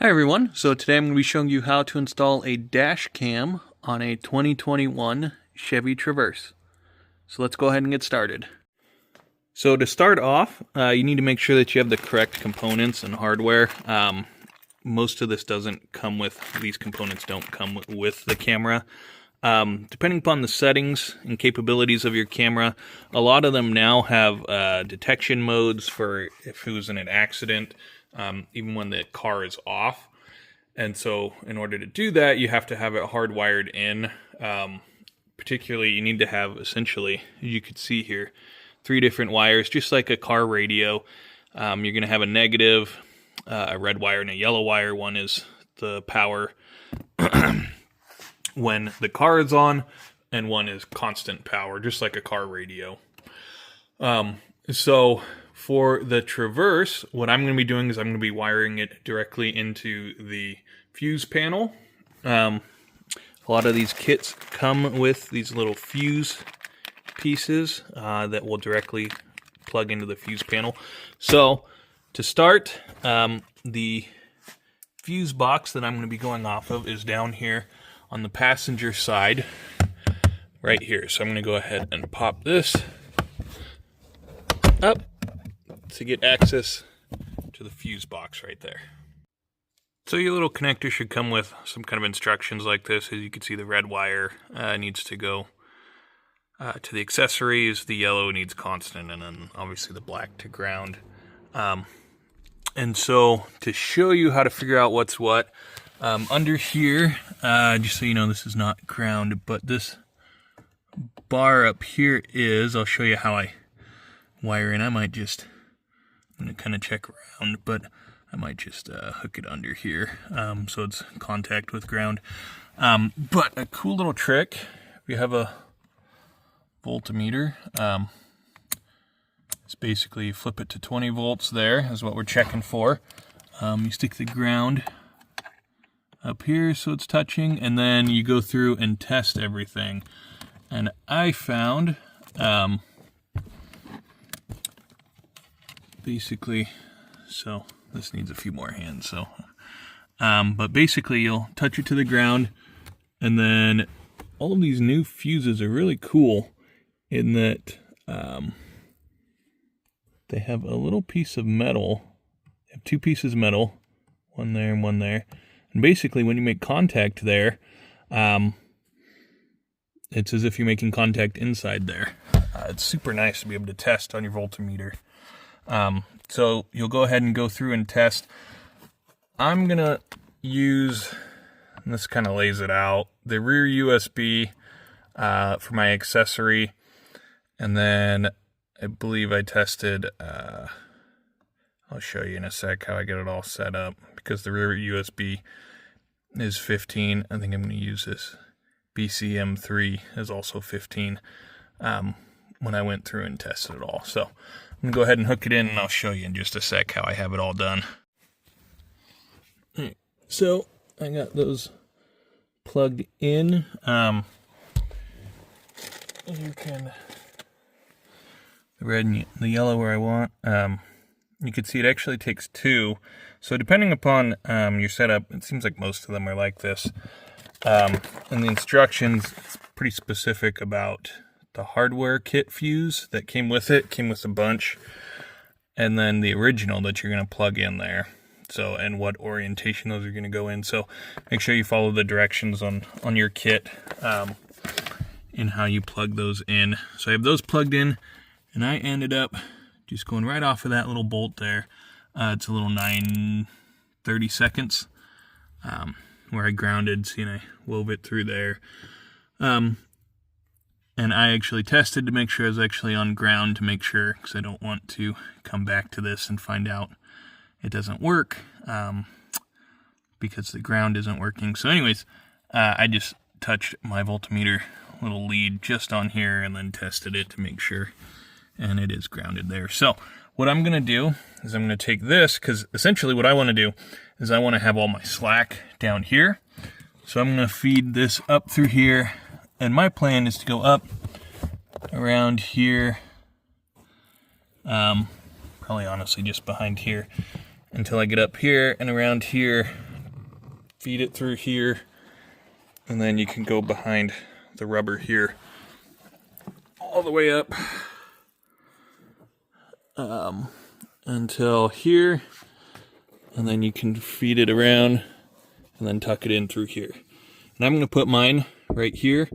Hi everyone, so today I'm going to be showing you how to install a dash cam on a 2021 Chevy Traverse. So let's go ahead and get started. So to start off, you need to make sure that you have the correct components and hardware. Most of this doesn't come with, these components don't come with the camera. Depending upon the settings and capabilities of your camera, a lot of them now have detection modes for if it was in an accident, even when the car is off. And so in order to do that, you have to have it hardwired in. Particularly, you need to have, essentially, as you can see here, 3 different wires, just like a car radio. You're going to have a negative, a red wire, and a yellow wire. One is the power when the car is on, and one is constant power, just like a car radio. So for the Traverse, what I'm going to be doing is I'm going to be wiring it directly into the fuse panel. A lot of these kits come with these little fuse pieces that will directly plug into the fuse panel. So to start, the fuse box that I'm going to be going off of is down here on the passenger side, right here. So I'm going to go ahead and pop this up to get access to the fuse box right there. So your little connector should come with some kind of instructions like this. As you can see, the red wire needs to go to the accessories, the yellow needs constant, and then obviously the black to ground. And so to show you how to figure out what's what, under here, just so you know, this is not ground, but this bar up here is, I'll show you how I wire in. I'm going to kind of check around, but I might just hook it under here so it's contact with ground. But a cool little trick, if you have a voltmeter, it's basically you flip it to 20 volts there is what we're checking for. You stick the ground up here so it's touching, and then you go through and test everything. And I found basically, so this needs a few more hands, so but basically you'll touch it to the ground, and then all of these new fuses are really cool in that they have a little piece of metal. They have 2 pieces of metal, one there and one there, and basically when you make contact there, it's as if you're making contact inside there. It's super nice to be able to test on your voltmeter. So you'll go ahead and go through and test. I'm going to use, and this kind of lays it out, the rear USB for my accessory. And then I believe I tested, I'll show you in a sec how I get it all set up, because the rear USB is 15. I think I'm going to use this BCM3 is also 15 when I went through and tested it all. So I'm going to go ahead and hook it in, and I'll show you in just a sec how I have it all done. Right, so I got those plugged in. You can, the red and the yellow where I want. You can see it actually takes 2. So depending upon your setup, it seems like most of them are like this. And the instructions, it's pretty specific about the hardware kit fuse that came with it. Came with a bunch, and then the original that you're going to plug in there. So, and what orientation those are going to go in. So make sure you follow the directions on your kit in how you plug those in. So I have those plugged in, and I ended up just going right off of that little bolt there. It's a little 9/32 where I grounded, see, and I wove it through there. And I actually tested to make sure I was actually on ground, to make sure, because I don't want to come back to this and find out it doesn't work because the ground isn't working. So anyways, I just touched my voltmeter little lead just on here and then tested it to make sure, and it is grounded there. So what I'm going to do is I'm going to take this, because essentially what I want to do is I want to have all my slack down here. So I'm going to feed this up through here. And my plan is to go up around here, probably honestly just behind here, until I get up here and around here, feed it through here, and then you can go behind the rubber here all the way up until here, and then you can feed it around and then tuck it in through here. And I'm going to put mine right here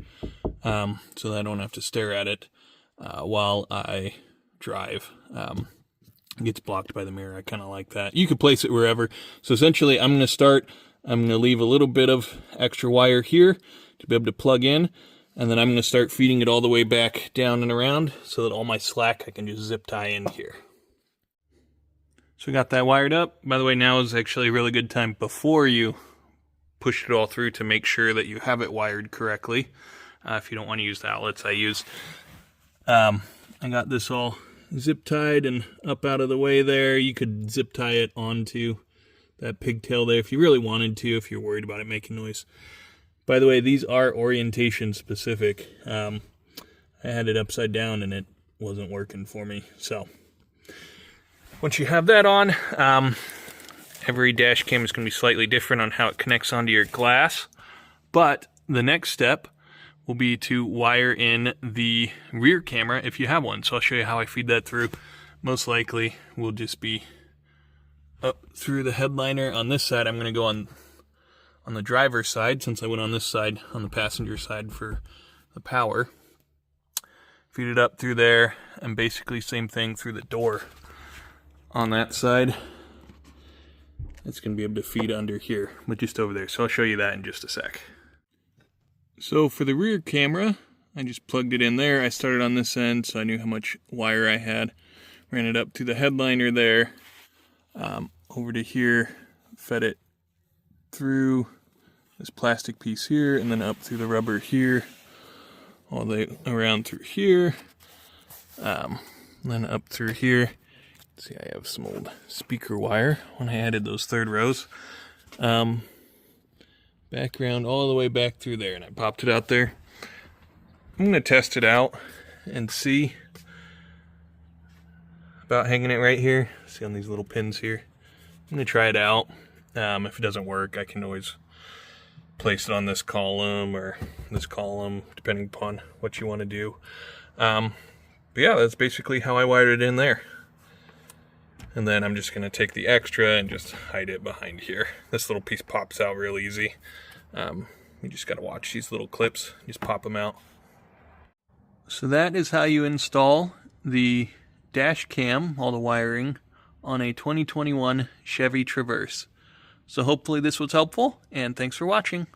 so that I don't have to stare at it while I drive. It gets blocked by the mirror. I kind of like that. You could place it wherever. So essentially, I'm going to leave a little bit of extra wire here to be able to plug in, and then I'm going to start feeding it all the way back down and around so that all my slack I can just zip tie in here. So we got that wired up. By the way, now is actually a really good time before you push it all through to make sure that you have it wired correctly. If you don't want to use the outlets I got this all zip tied and up out of the way there. You could zip tie it onto that pigtail there if you really wanted to, if you're worried about it making noise. By the way, these are orientation specific. I had it upside down and it wasn't working for me. So once you have that on, every dash cam is going to be slightly different on how it connects onto your glass. But the next step will be to wire in the rear camera if you have one. So I'll show you how I feed that through. Most likely will just be up through the headliner. On this side, I'm going to go on the driver's side, since I went on this side, on the passenger side for the power. Feed it up through there, and basically same thing through the door on that side. It's going to be able to feed under here, but just over there. So I'll show you that in just a sec. So for the rear camera, I just plugged it in there. I started on this end, so I knew how much wire I had. Ran it up to the headliner there, over to here, fed it through this plastic piece here, and then up through the rubber here, all the way around through here, then up through here. See, I have some old speaker wire when I added those third rows. Back around all the way back through there, and I popped it out there. I'm going to test it out and see about hanging it right here. See on these little pins here. I'm going to try it out. If it doesn't work, I can always place it on this column or this column, depending upon what you want to do. But yeah, that's basically how I wired it in there. And then I'm just going to take the extra and just hide it behind here. This little piece pops out real easy. You just got to watch these little clips. Just pop them out. So that is how you install the dash cam, all the wiring, on a 2021 Chevy Traverse. So hopefully this was helpful, and thanks for watching.